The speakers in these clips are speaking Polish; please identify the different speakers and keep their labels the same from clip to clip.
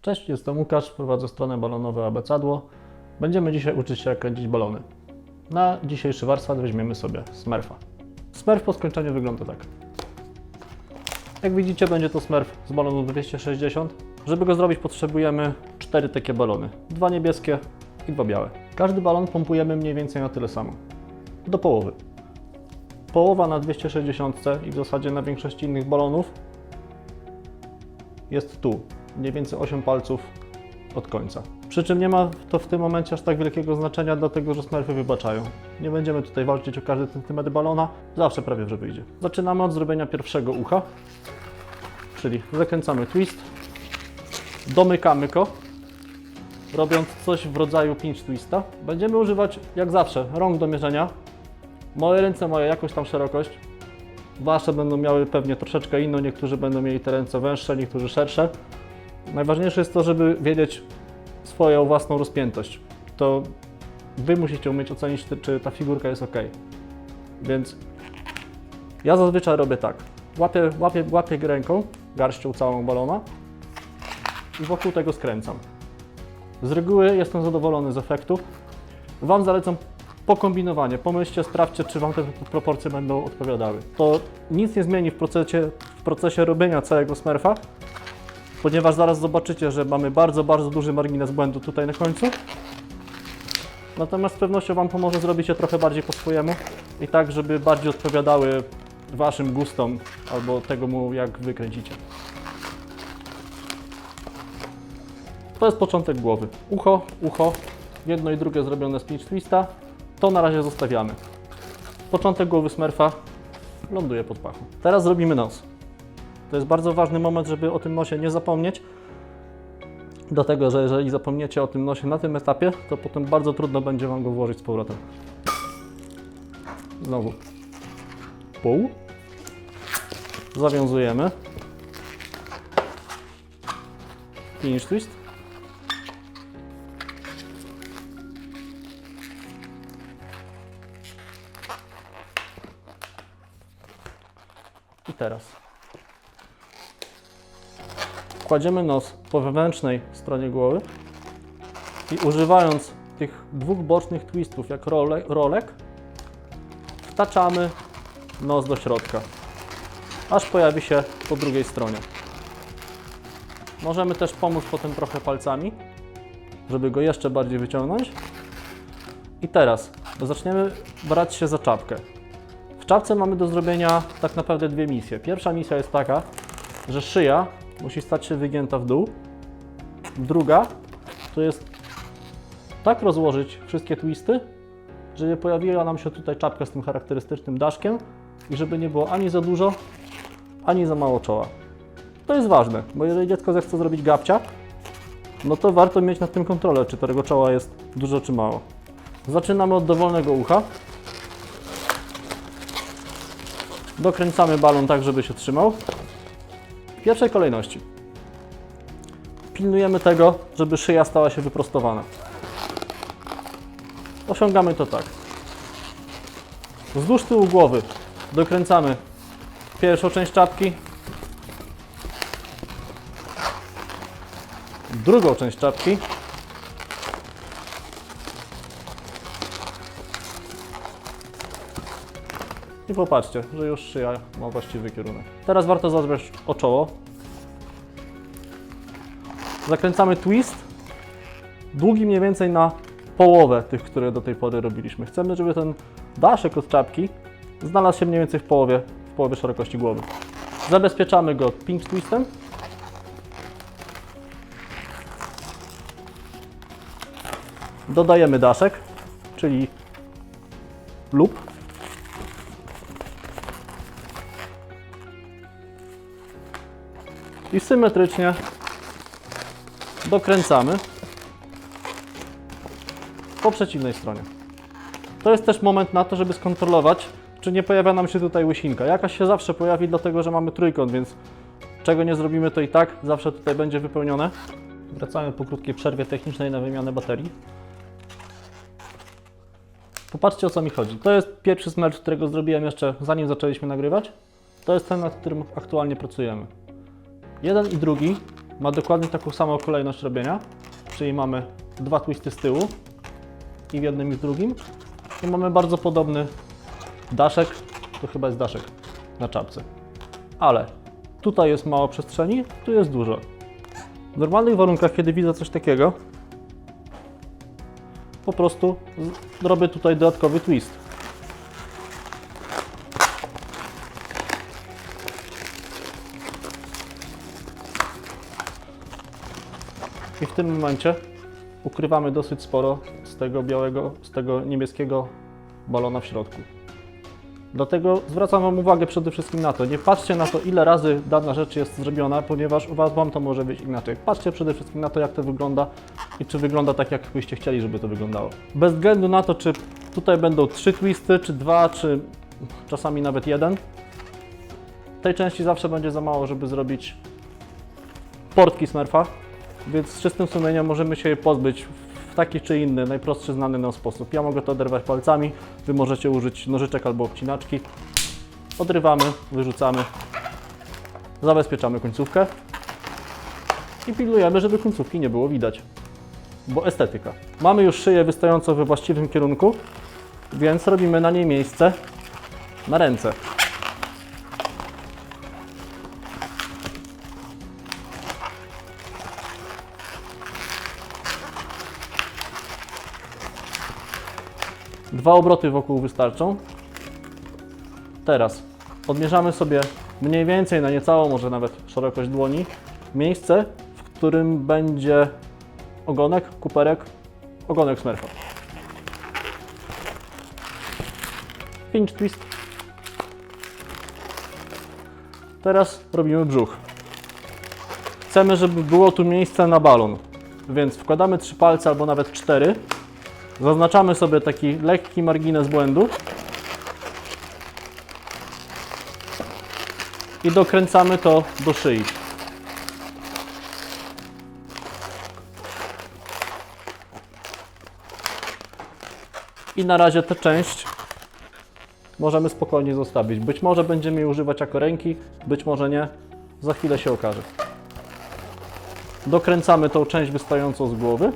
Speaker 1: Cześć, jestem Łukasz, prowadzę stronę balonowe Abecadło. Będziemy dzisiaj uczyć się, jak kręcić balony. Na dzisiejszy warsztat weźmiemy sobie Smurfa. Smurf po skończeniu wygląda tak. Jak widzicie, będzie to Smurf z balonu 260. Żeby go zrobić, potrzebujemy 4 takie balony. 2 niebieskie i 2 białe. Każdy balon pompujemy mniej więcej na tyle samo. Do połowy. Połowa na 260 i w zasadzie na większości innych balonów jest tu. Mniej więcej 8 palców od końca. Przy czym nie ma to w tym momencie aż tak wielkiego znaczenia, dlatego że Smurfy wybaczają. Nie będziemy tutaj walczyć o każdy centymetr balona, zawsze prawie że wyjdzie. Zaczynamy od zrobienia pierwszego ucha, czyli zakręcamy twist, domykamy go, robiąc coś w rodzaju pinch twista. Będziemy używać, jak zawsze, rąk do mierzenia. Moje ręce mają jakąś tam szerokość. Wasze będą miały pewnie troszeczkę inną, niektórzy będą mieli te ręce węższe, niektórzy szersze. Najważniejsze jest to, żeby wiedzieć swoją własną rozpiętość. To Wy musicie umieć ocenić, czy ta figurka jest ok. Więc ja zazwyczaj robię tak. Łapię ręką, garścią całą balona i wokół tego skręcam. Z reguły jestem zadowolony z efektu. Wam zalecam pokombinowanie. Pomyślcie, sprawdźcie, czy Wam te proporcje będą odpowiadały. To nic nie zmieni w procesie robienia całego Smurfa, ponieważ zaraz zobaczycie, że mamy bardzo duży margines błędu tutaj na końcu. Natomiast z pewnością Wam pomoże zrobić je trochę bardziej po swojemu i tak, żeby bardziej odpowiadały Waszym gustom albo tego, jak Wy kręcicie. To jest początek głowy. Ucho, jedno i drugie zrobione z pinch twista. To na razie zostawiamy. Początek głowy Smurfa ląduje pod pachą. Teraz zrobimy nos. To jest bardzo ważny moment, żeby o tym nosie nie zapomnieć. Dlatego, że jeżeli zapomniecie o tym nosie na tym etapie, to potem bardzo trudno będzie Wam go włożyć z powrotem. Znowu pół. Zawiązujemy. Pinch twist. I teraz kładziemy nos po wewnętrznej stronie głowy i używając tych dwóch bocznych twistów jak rolek wtaczamy nos do środka, aż pojawi się po drugiej stronie. Możemy też pomóc potem trochę palcami, żeby go jeszcze bardziej wyciągnąć. I teraz zaczniemy brać się za czapkę. W czapce mamy do zrobienia tak naprawdę dwie misje. Pierwsza misja jest taka, że szyja musi stać się wygięta w dół. Druga to jest tak rozłożyć wszystkie twisty, żeby pojawiła nam się tutaj czapka z tym charakterystycznym daszkiem i żeby nie było ani za dużo, ani za mało czoła. To jest ważne, bo jeżeli dziecko zechce zrobić gabcia, no to warto mieć nad tym kontrolę, czy tego czoła jest dużo, czy mało. Zaczynamy od dowolnego ucha. Dokręcamy balon tak, żeby się trzymał. W pierwszej kolejności pilnujemy tego, żeby szyja stała się wyprostowana. Osiągamy to tak. Wzdłuż tyłu głowy dokręcamy pierwszą część czapki, drugą część czapki, i popatrzcie, że już szyja ma właściwy kierunek. Teraz warto zadbać o czoło. Zakręcamy twist, długi mniej więcej na połowę tych, które do tej pory robiliśmy. Chcemy, żeby ten daszek od czapki znalazł się mniej więcej w połowie szerokości głowy. Zabezpieczamy go pinch twistem. Dodajemy daszek, czyli loop. I symetrycznie dokręcamy po przeciwnej stronie. To jest też moment na to, żeby skontrolować, czy nie pojawia nam się tutaj łysinka. Jakaś się zawsze pojawi, dlatego że mamy trójkąt, więc czego nie zrobimy, to i tak zawsze tutaj będzie wypełnione. Wracamy po krótkiej przerwie technicznej na wymianę baterii. Popatrzcie, o co mi chodzi. To jest pierwszy Smurf, którego zrobiłem jeszcze zanim zaczęliśmy nagrywać. To jest ten, nad którym aktualnie pracujemy. Jeden i drugi ma dokładnie taką samą kolejność robienia, czyli mamy 2 twisty z tyłu i w jednym i w drugim. I mamy bardzo podobny daszek, to chyba jest daszek na czapce. Ale tutaj jest mało przestrzeni, tu jest dużo. W normalnych warunkach, kiedy widzę coś takiego, po prostu robię tutaj dodatkowy twist. I w tym momencie ukrywamy dosyć sporo z tego białego, z tego niebieskiego balona w środku. Dlatego zwracam Wam uwagę przede wszystkim na to, nie patrzcie na to, ile razy dana rzecz jest zrobiona, ponieważ u Wam to może być inaczej. Patrzcie przede wszystkim na to, jak to wygląda i czy wygląda tak, jak byście chcieli, żeby to wyglądało. Bez względu na to, czy tutaj będą 3 twisty, czy 2, czy czasami nawet 1, tej części zawsze będzie za mało, żeby zrobić portki Smurfa, więc z czystym sumieniem możemy się jej pozbyć w taki czy inny, najprostszy znany nam sposób. Ja mogę to oderwać palcami, Wy możecie użyć nożyczek albo obcinaczki. Odrywamy, wyrzucamy, zabezpieczamy końcówkę i pilnujemy, żeby końcówki nie było widać, bo estetyka. Mamy już szyję wystającą we właściwym kierunku, więc robimy na niej miejsce na ręce. Dwa obroty wokół wystarczą. Teraz odmierzamy sobie mniej więcej na niecałą, może nawet szerokość dłoni, miejsce, w którym będzie ogonek, kuperek, ogonek Smurfa. Pinch twist. Teraz robimy brzuch. Chcemy, żeby było tu miejsce na balon, więc wkładamy 3 palce albo nawet 4. Zaznaczamy sobie taki lekki margines błędu i dokręcamy to do szyi. I na razie tę część możemy spokojnie zostawić. Być może będziemy jej używać jako ręki, być może nie. Za chwilę się okaże. Dokręcamy tą część wystającą z głowy.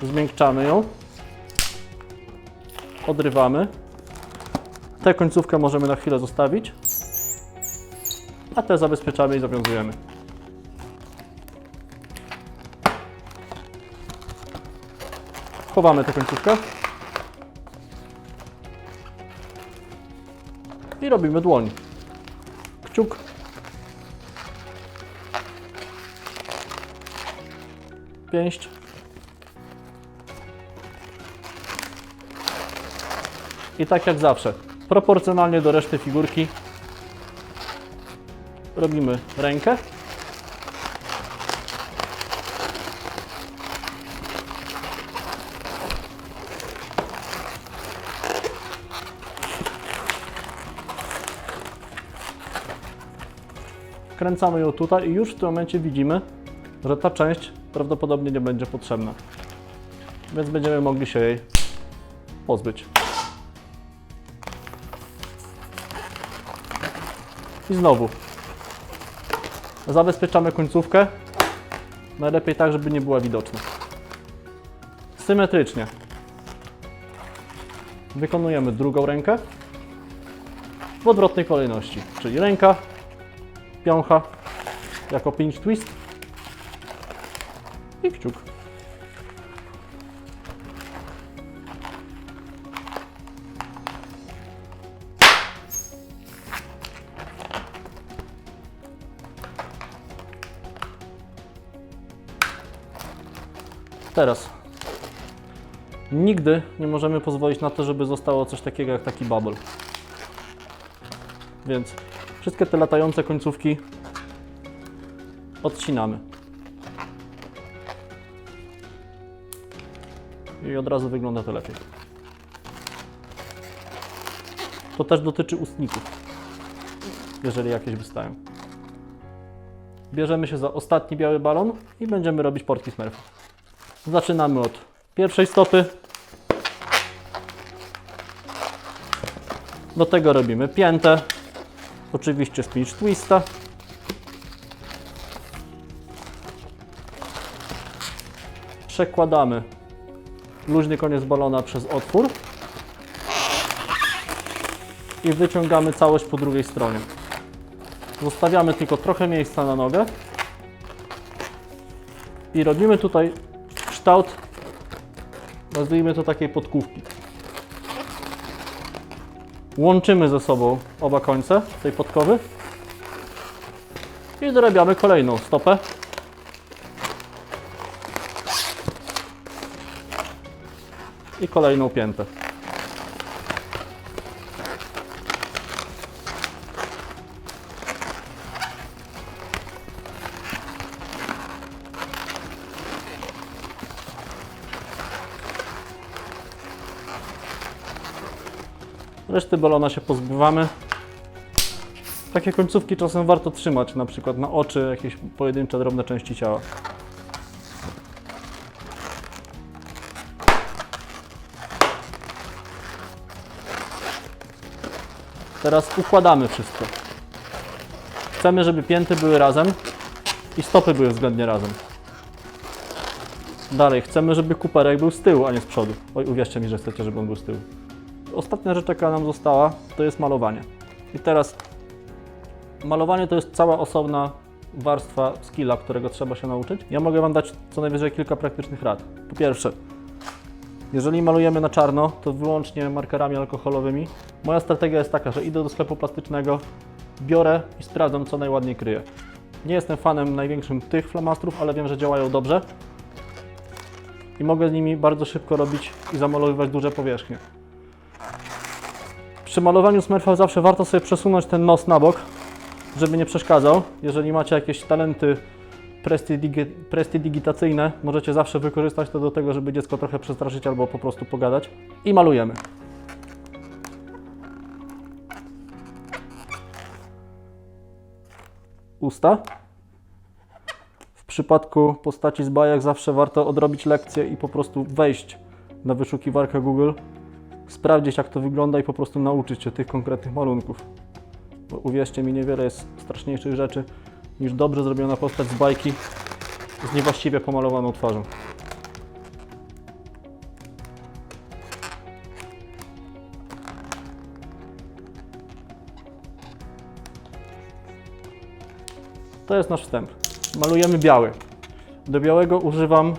Speaker 1: Zmiękczamy ją, odrywamy. Tę końcówkę możemy na chwilę zostawić, a tę zabezpieczamy i zawiązujemy. Chowamy tę końcówkę i robimy dłoń. Kciuk, pięść, i tak jak zawsze, proporcjonalnie do reszty figurki robimy rękę. Wkręcamy ją tutaj i już w tym momencie widzimy, że ta część prawdopodobnie nie będzie potrzebna. Więc będziemy mogli się jej pozbyć. I znowu zabezpieczamy końcówkę, najlepiej tak, żeby nie była widoczna. Symetrycznie wykonujemy drugą rękę w odwrotnej kolejności, czyli ręka, piącha jako pinch twist i kciuk. Teraz nigdy nie możemy pozwolić na to, żeby zostało coś takiego jak taki bubble. Więc wszystkie te latające końcówki odcinamy. I od razu wygląda to lepiej. To też dotyczy ustników, jeżeli jakieś wystają. Bierzemy się za ostatni biały balon i będziemy robić portki Smurfa. Zaczynamy od pierwszej stopy. Do tego robimy piętę. Oczywiście z pinch twista. Przekładamy luźny koniec balona przez otwór i wyciągamy całość po drugiej stronie. Zostawiamy tylko trochę miejsca na nogę i robimy tutaj kształt, nazwijmy to takiej podkówki. Łączymy ze sobą oba końce tej podkowy i dorabiamy kolejną stopę. I kolejną piętę. Reszty balona się pozbywamy. Takie końcówki czasem warto trzymać, na przykład na oczy, jakieś pojedyncze drobne części ciała. Teraz układamy wszystko. Chcemy, żeby pięty były razem i stopy były względnie razem. Dalej, chcemy, żeby kuperek był z tyłu, a nie z przodu. Oj, uwierzcie mi, że chcecie, żeby on był z tyłu. Ostatnia rzecz, jaka nam została, to jest malowanie. I teraz malowanie to jest cała osobna warstwa skilla, którego trzeba się nauczyć. Ja mogę Wam dać co najwyżej kilka praktycznych rad. Po pierwsze, jeżeli malujemy na czarno, to wyłącznie markerami alkoholowymi. Moja strategia jest taka, że idę do sklepu plastycznego, biorę i sprawdzam, co najładniej kryje. Nie jestem fanem największym tych flamastrów, ale wiem, że działają dobrze i mogę z nimi bardzo szybko robić i zamalowywać duże powierzchnie. Przy malowaniu Smurfa zawsze warto sobie przesunąć ten nos na bok, żeby nie przeszkadzał. Jeżeli macie jakieś talenty prestidigitacyjne, możecie zawsze wykorzystać to do tego, żeby dziecko trochę przestraszyć albo po prostu pogadać. I malujemy. Usta. W przypadku postaci z bajek zawsze warto odrobić lekcję i po prostu wejść na wyszukiwarkę Google, sprawdzić, jak to wygląda i po prostu nauczyć się tych konkretnych malunków. Bo uwierzcie mi, niewiele jest straszniejszych rzeczy niż dobrze zrobiona postać z bajki z niewłaściwie pomalowaną twarzą. To jest nasz wstęp. Malujemy biały. Do białego używam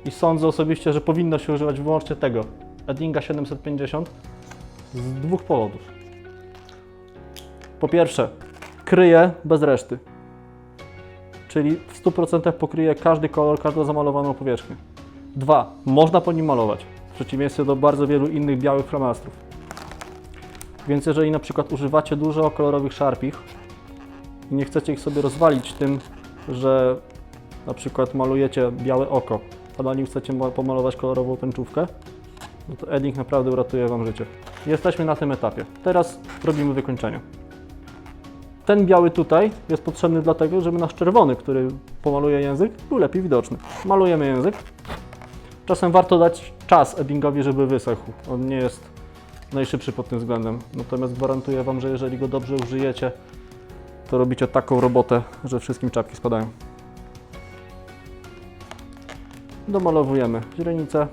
Speaker 1: i sądzę osobiście, że powinno się używać wyłącznie tego Eddinga 750 z dwóch powodów. Po pierwsze, kryje bez reszty, czyli w 100% pokryje każdy kolor, każdą zamalowaną powierzchnię. 2. Można po nim malować, w przeciwieństwie do bardzo wielu innych białych flamastrów. Więc jeżeli na przykład używacie dużo kolorowych szarpich i nie chcecie ich sobie rozwalić tym, że na przykład malujecie białe oko, a na nim chcecie pomalować kolorową tęczówkę, no to Edding naprawdę uratuje Wam życie. Jesteśmy na tym etapie. Teraz robimy wykończenie. Ten biały tutaj jest potrzebny dlatego, żeby nasz czerwony, który pomaluje język, był lepiej widoczny. Malujemy język. Czasem warto dać czas Eddingowi, żeby wysechł. On nie jest najszybszy pod tym względem. Natomiast gwarantuję Wam, że jeżeli go dobrze użyjecie, to robicie taką robotę, że wszystkim czapki spadają. Domalowujemy źrenicę.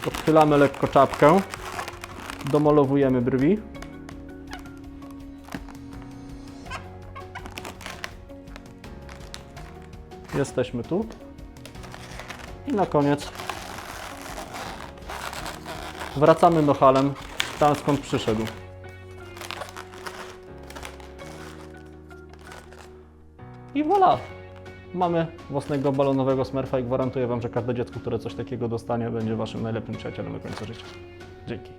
Speaker 1: Odchylamy lekko czapkę. Domalowujemy brwi. Jesteśmy tu. I na koniec wracamy nohalem tam, skąd przyszedł. I voilà! Mamy własnego balonowego Smurfa i gwarantuję Wam, że każde dziecko, które coś takiego dostanie, będzie Waszym najlepszym przyjacielem do końca życia. Dzięki.